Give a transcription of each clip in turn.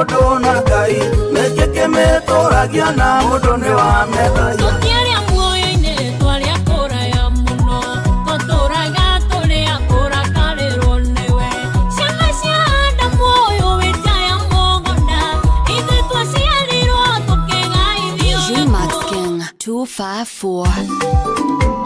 mundu na Ngai mekeke metoragia na mundu ni wa methaia DJ Max King 254.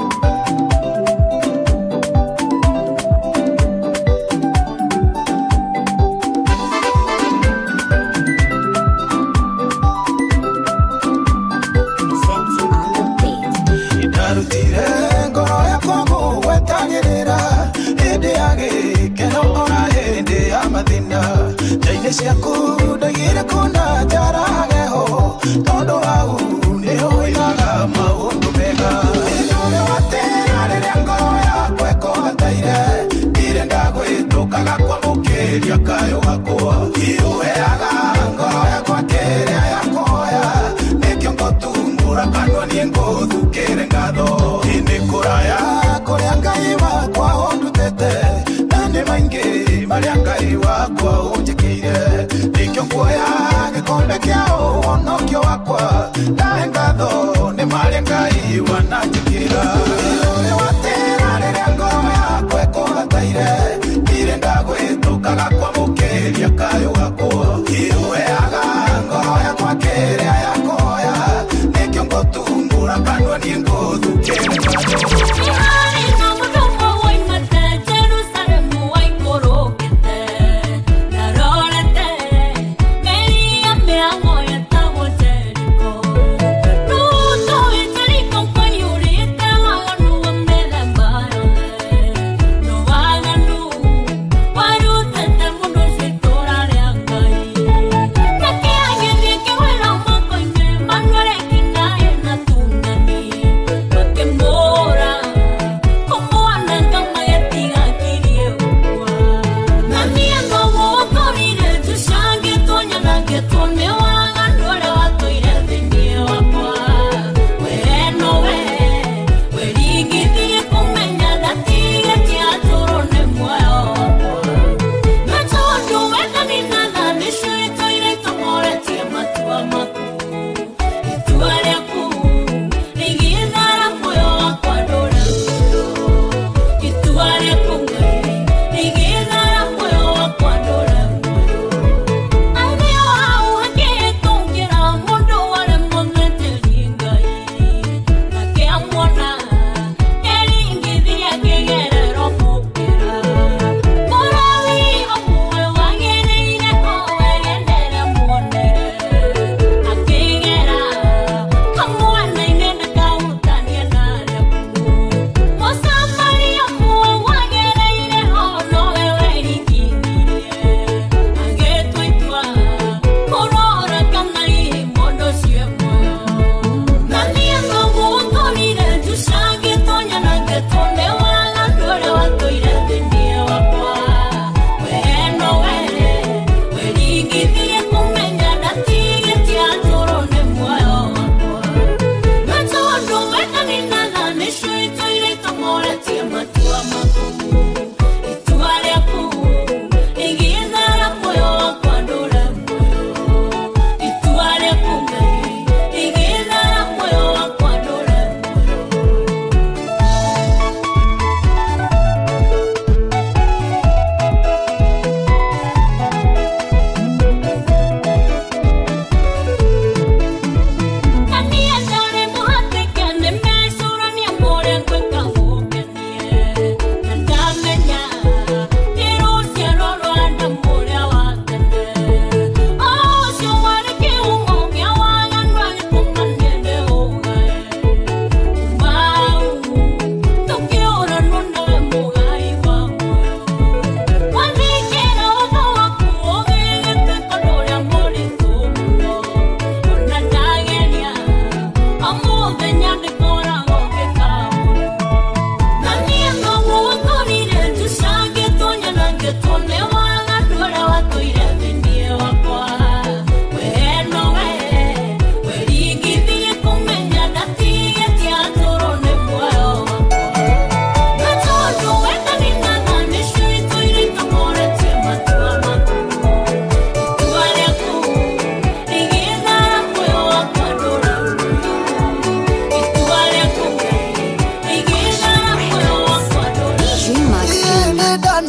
Siaku dagire kuna jarageho todo au niho ilaga maundu mega ino watera rengo ya kweko taire dire ndagwitukaga kwa mukiria kayo gakwa iuheaga ngoro ya kwa keria ya koya nikyo ngotungura kanwa ni ngothukire ngatho ini kuraya kuria Ngai wakwa undutete nani maingi maria Ngai wakwa unjikire nikyo kuoya gikombe kiao onokyo wakwa nahe ngatho ni maria Ngai wananjikira uri watera riria ngoro yakwa ĩkũgataire ndire ndagwĩtũkaga kwamũkĩria kayo gakwa iuheaga ngoro yakwa kĩrĩa yakoya nikyo ngotungura kanua niĩ ngũthukĩre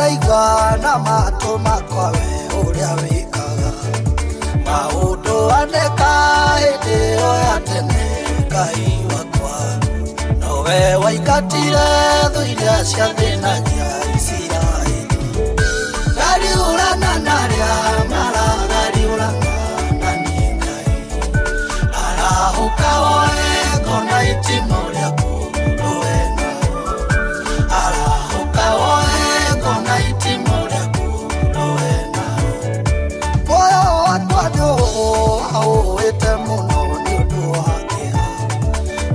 ndaigua na matũ makwa we ũrĩa wĩkaga maũndũ andĩka hĩndĩ ĩyo ya tene Ngai wakwa nowe waingatire thũ iria ciathĩnagia Isiraeli ngariũrana narĩa maragariũrana na niĩ Ngai arahũka woe ngona itimũ rĩaku rũe nao arahũka woe ngona itimũ rĩaku rũe nao muoyo wakwa nĩũũĩte mũno nĩ ũndũ wa kĩeha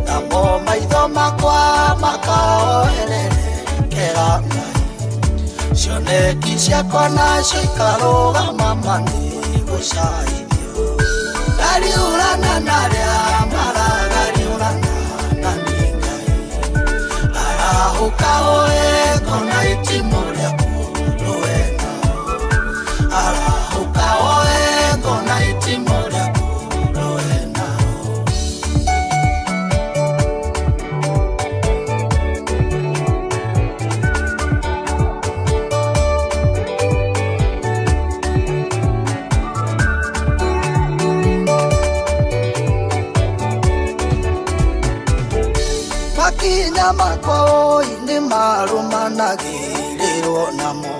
namo maitho makwa makaoerere kĩra Ngai cioneki ciakwa nacio ikarũgama mani gũcahithio ngariũrana narĩa maragariũrana na niĩ Ngai arahũka woe ngona itimũ rĩaku rũe nao arahũka woe ngona itimũ rĩaku rũe nao makinya makwa nĩ marũmanagĩrĩrwo namo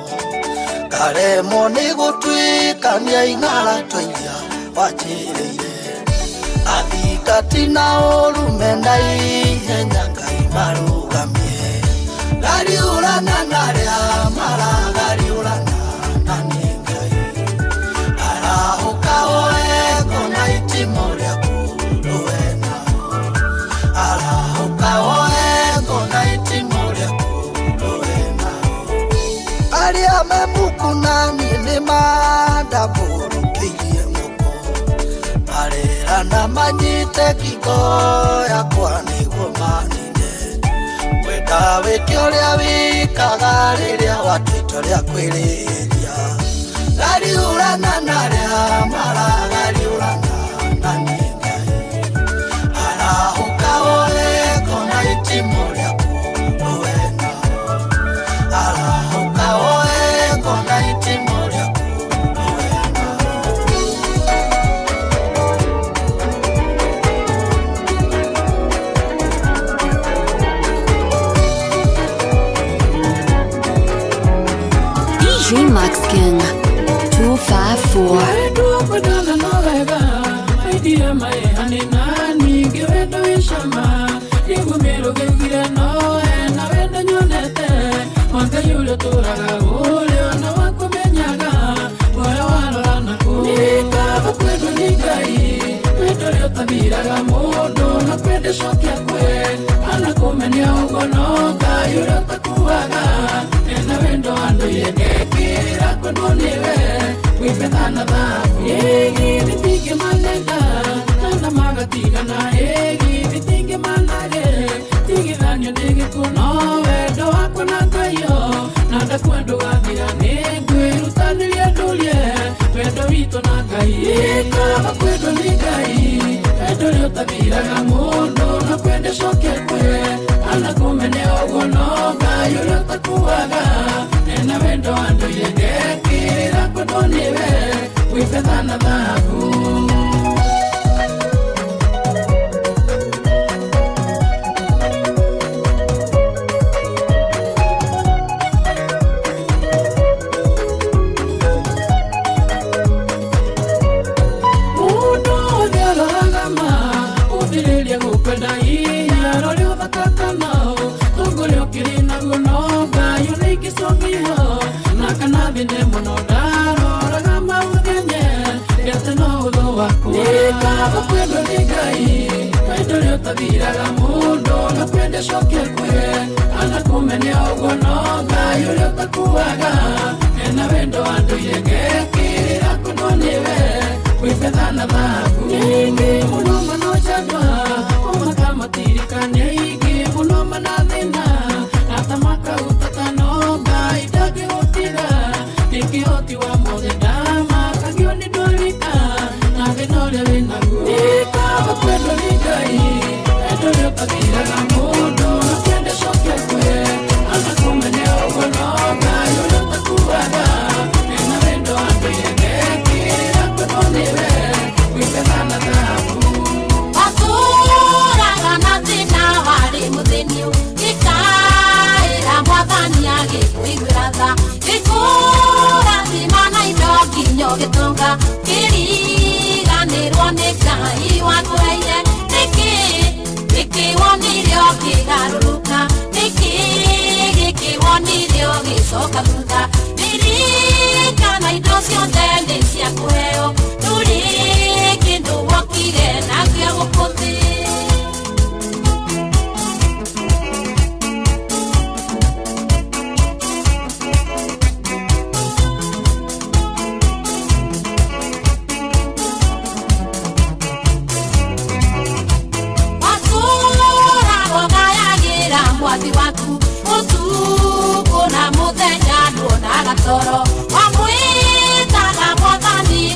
ngaremwo nĩ gũtuĩkania ing'arato iria wanjĩrĩire athingati na ũrũme na ihenya Ngai marũgamie ngariũrana narĩa maragariũrana na niĩ Ngai arahũka woe ngona itimũ rĩaku rũe nao arahũka woe ngona itimũ rĩaku rũe nao arĩa me muku na niĩ nĩ mandambũrũkĩirie moko marerana manyite ngingo yakwa nĩguo manine wenda wĩke ũrĩa wĩkaga rĩrĩa watuĩtwo rĩa kwĩrĩria ngariũrana narĩa maragariũrana na niĩ Ngai arahũka woe ngona itimũ rĩaku rũe nao arahũka woe ngona itimũ rĩaku rũe nao DJ Max King 254. gitonga kiriganirwo ni Ngai watweire niki wonirio kigaruruka niki wonirio gicoka thutha ririkana indo ciothe nĩ cia kũheo tũrĩ kĩndũ wokire nakĩo gũkũthi mwathi waku utuku na muthenya nduonaga toro wamwĩtaga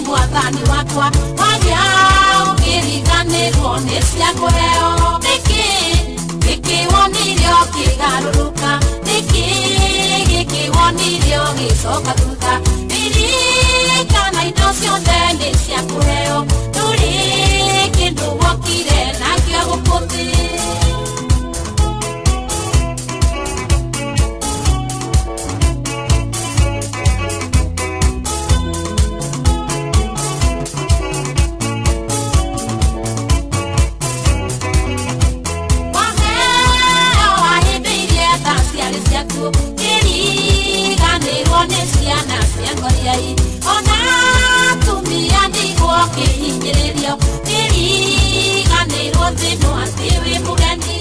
mwathani wakwa wagĩa ũkĩriganĩrwo nĩ cia kũheo nĩkĩ wonirio kĩgarũrũka nĩkĩ wonirio gĩcoka thutha ririkana indo ciothe nĩ cia kũheo tũrĩ kĩndũ wokire nakĩo gũkũthi ona tumia nĩguo kĩhinyĩrĩrio kĩriganĩrwo thĩinĩ wa thĩ wĩ mũgeni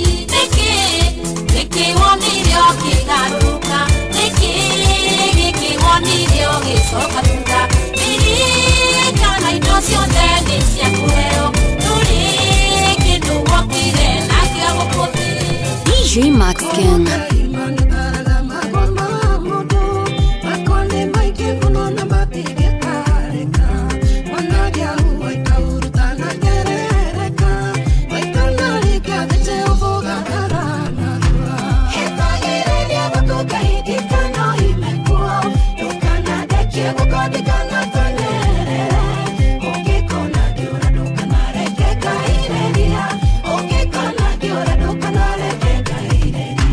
nĩkĩ wonirio kĩgarũrũka nĩkĩ wonirio gĩcoka thutha ririkana indo ciothe nĩ cia kũheo tũrĩ kĩndũ wokire nakĩo gũkũthi DJ Max King.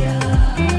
Yeah.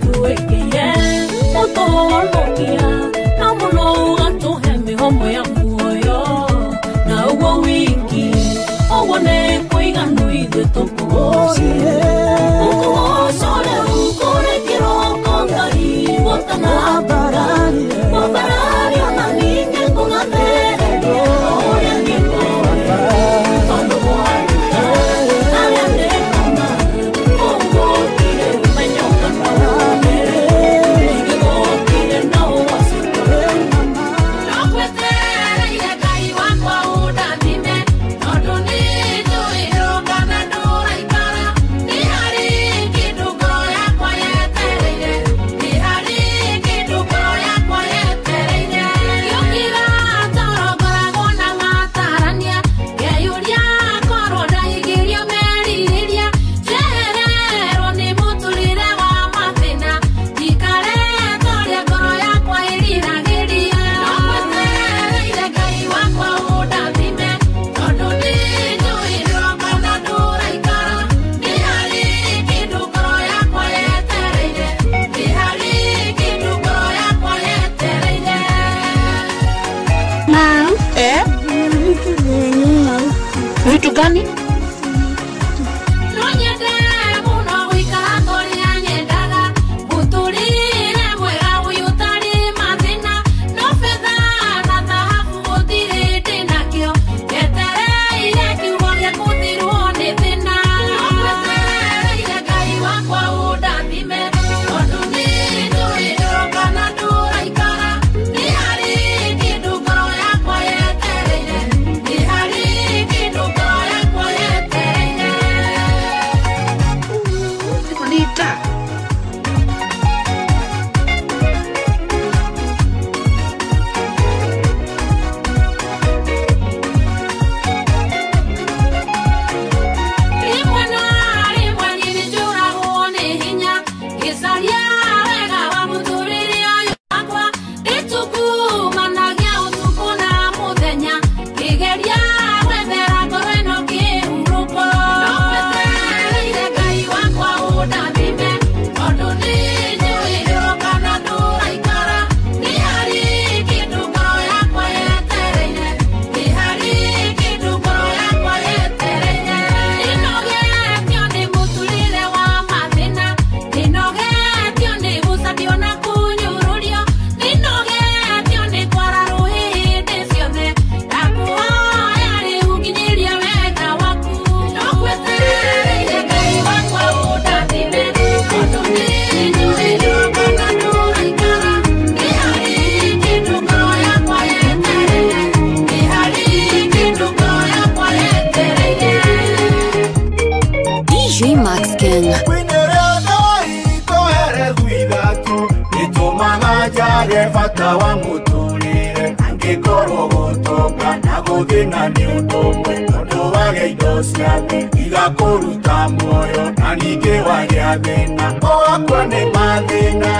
Tuwe kiye, oto olokia, namuno uga tuheme Vitu gani? Fata wa mutulire angikoro gutoka na guthina ni undumwe tondu wage indo ciathi igakuruta muoyo na ningi wagĩa thĩna wakwa nĩ mathĩna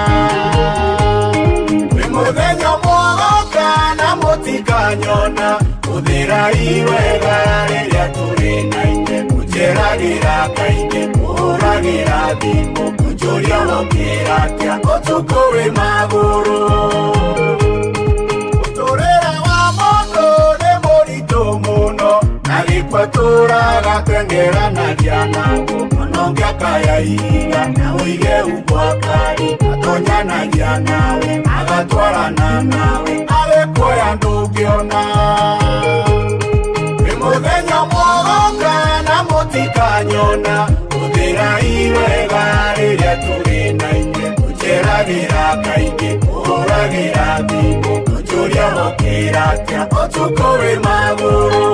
wĩ mũthenya mwogoka na mũtikanyona ũthĩra iwega rĩrĩa tũrĩ na ithe mũnjeragĩra kaingĩ mũhũragĩra thimũ mũnjũria wokĩra atĩa ũtukũ wĩ magũrũ ũtũrĩre wa mũndũ nĩ mũritũ mũno na gĩkwa tũragateng'eranagia naguo mũno ngĩakaya ihiga na ũige ubwakari atonyanagia nawe agatwarana nawe agĩkuoya ndũngĩona wĩ mũthenya mwogoka na mũtikanyona ũthĩra iwega rĩrĩa tũrĩ na ithe mũnjeragĩra kaingĩ mũhũragĩra thimũ mũnjũria wokĩra atĩa ũtukũ wĩ magũrũ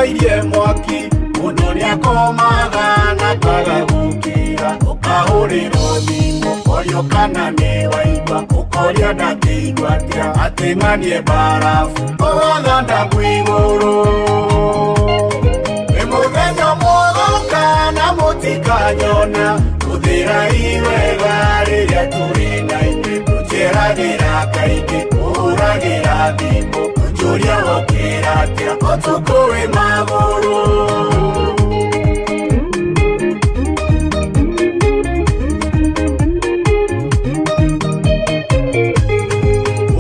irie mwaki mundu niakomaga na kagagukira ukahũrĩrwo thimũ oyo kana nĩ waigua ũkoria ndakĩigua atĩa atĩng'anie mbarabu ũgatha ndakwĩgũrũ wĩ mũthenya mwogoka na mũtikanyona ũthĩra iwega rĩrĩa tũrĩ na ithe mũnjeragĩra kaingĩ mũhũragĩra thimũ mũnjũria wokĩra atĩa ũtukũ wĩ magũrũ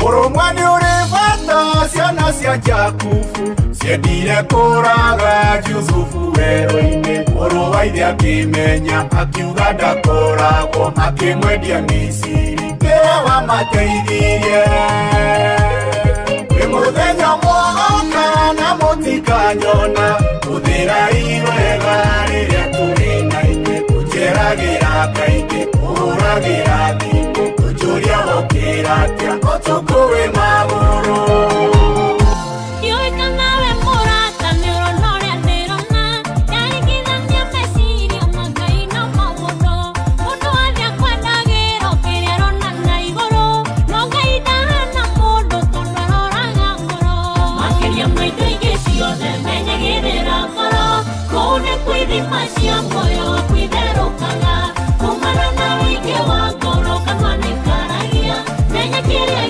ũrũmwe nĩ ũrĩ bata ciana cia Jakubu ciendire kũraga Jusufu werũ-inĩ mũrũ wa ithe akĩmenya akiuga ndakoragwo akĩmwendia Misiri nĩwe wamateithirie wĩ mũthenya mwogoka na mũtikanyona ũthĩra iwega rĩrĩa tũrĩ na ithe mũnjeragĩra kaingĩ mũhũragĩra thimũ mũnjũria wokĩra atĩa ũtukũ wĩ magũrũ Kumana na wiki wa ngoro kana nĩ karagia menya kĩrĩa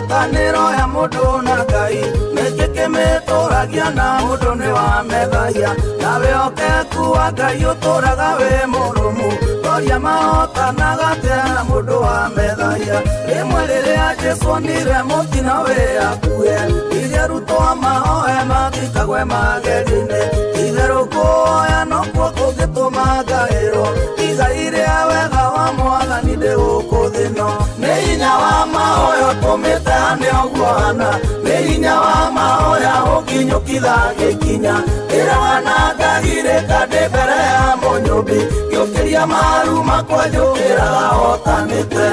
ngwatanĩro ya mũndũ na Ngai nĩkĩ kĩmĩtũragia na mũndũ nĩ wa methagia nawe okeku wa Ngai ũtũraga wĩ mũrũmu Oria mahotanaga atĩa mũndũ wa methagia rĩmwe rĩrĩa Jesũ onire mũtino wĩ hakuhĩ ithe arutwo mahoe mathikagwe mageri-inĩ itherũ kuoya nokuo kũngĩtũma ngaĩrwo igai rĩa wega wa Mwathani ndĩ gũkũ thĩ ĩno nĩ hinya wa mahoya ũtũmĩte hane ũguo hana nĩ hinya wa mahoya ũkinyũkithagia ikinya ĩraga na ngagirĩka ndĩ mbere ya mũnyũmbi ngĩũkĩria maru makwa njũkĩraga hotanĩte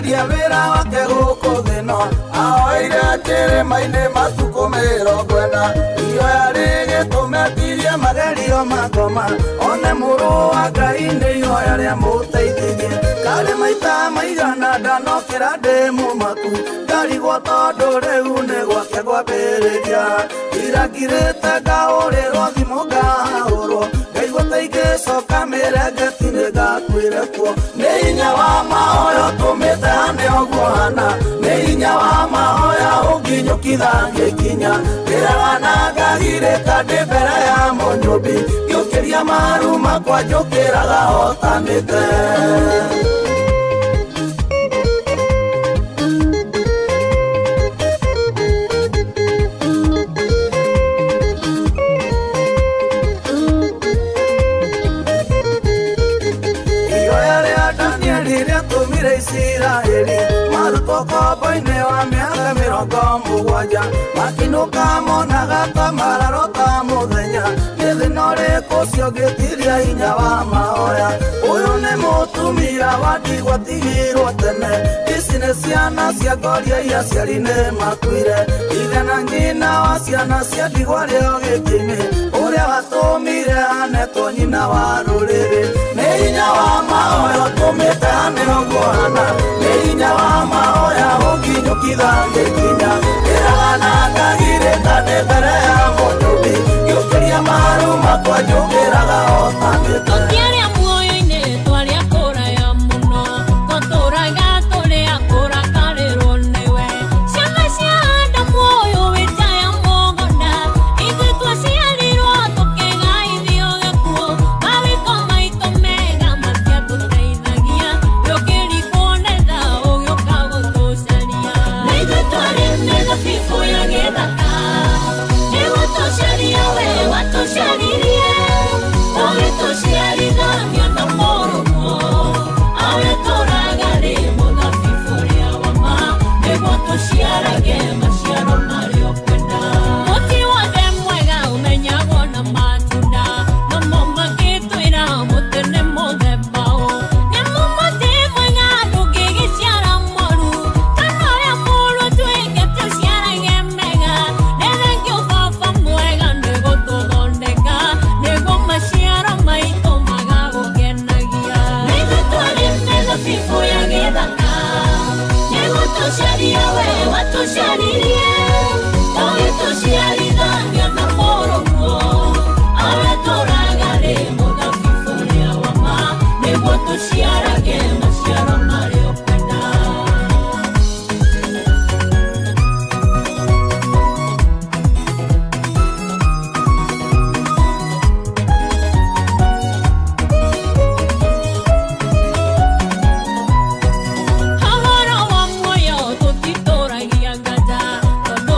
Dia wĩra wake gũkũ thĩ ĩno ahoire kĩrĩma-inĩ matukũ 40 ihoya rĩgĩtũmetirie magerio makoma one mũrũ wa Ngai nĩ ihoya rĩa mũteithirie karĩ maita maigana ndanokĩra ndĩ mũmaku ndarigwo tondũ rĩu nĩ gwake kwambĩrĩria irangirĩte ngaũrĩrwo thimũ ngahũrwo ngaigua ta ingĩcoka mĩrengeti nĩngakuĩre kuo nĩ hinya wa mahoya ũtũmĩte hane ũguo hana nĩ hinya wa mahoya ũnginyũkithagia ikinya ĩraga na ngagirĩka ndĩ mbere ya mũnyũmbi ngĩũkĩria maru makwa njũkĩraga hotanĩte Isiraeli marutwo kombo-inĩ wa mĩaka 70 makinũka monaga ta mararota mũthenya nĩ thĩna ũrĩkũ ũcio ũngĩtiria hinya wa mahoya ũyũ nĩ mũtumia wa ndigwa tigirwo tene ici nĩ ciana cia ngoria iria aciari nĩ makuire ithe na nyina wa ciana cia ndigwa rĩo gĩkĩ-inĩ ũrĩa watũmire hanetwo nyina wa rũrĩrĩ nĩ hinya wa mahoya ũtũmĩte hane ũguo hana nĩ hinya wa mahoya ũnginyũkithagia ikinya ĩraga na ngagirĩka ndĩ mbere ya mũnyũmbi ngĩũkĩria maru makwa njũkĩraga hotanĩte tũtiarĩa muoyo-inĩ twarĩa kũraya mũno tũtũraga tũrĩa kũrakarĩrwo nĩwe ciana cia nda muoyo wĩtaya mũgũnda ithuĩ twaciarirwo tũkĩgaithio gĩkuũ mawĩko maitũ mega matiatũteithagia gĩũkĩrikwo nĩ tha ũgĩũka gũtũcaria na ithuĩ twarĩ mĩthabibũ ya gĩthaka nĩgũtũcaria we watũcaririe ũgĩtũciarithania na mũrũmo awĩtũraga rĩ mũthabibũ ũrĩa wa ma nĩguo tũciarage maciaro marĩa ũkwenda mũtĩ wothe mwega ũmenyagwo na matunda namo magĩtwĩra mũtĩ nĩ mũthemba ũ nĩmo mũtĩ mwega ndũngĩgĩciara mũru kana ũrĩa mũru tuĩke tũciarage mega nĩ thengiũ baba mwega nĩgũtũthondeka nĩguo maciaro maitũ magagũkenagia nĩithuĩ twarĩ mĩthabibũ ya gĩthaka nĩgũtũcaria we watũcaririe ũgĩtũciarithania na mũrũmo awĩtũraga rĩ mũthabibũ ũrĩa wa ma nĩguo tũciarage maciaro marĩa ũkwenda Ahora wa muoyo tũtitũragia nganja tondũ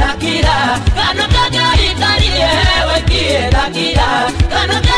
Dakira, kana kaka ikarie wekie dakira, kana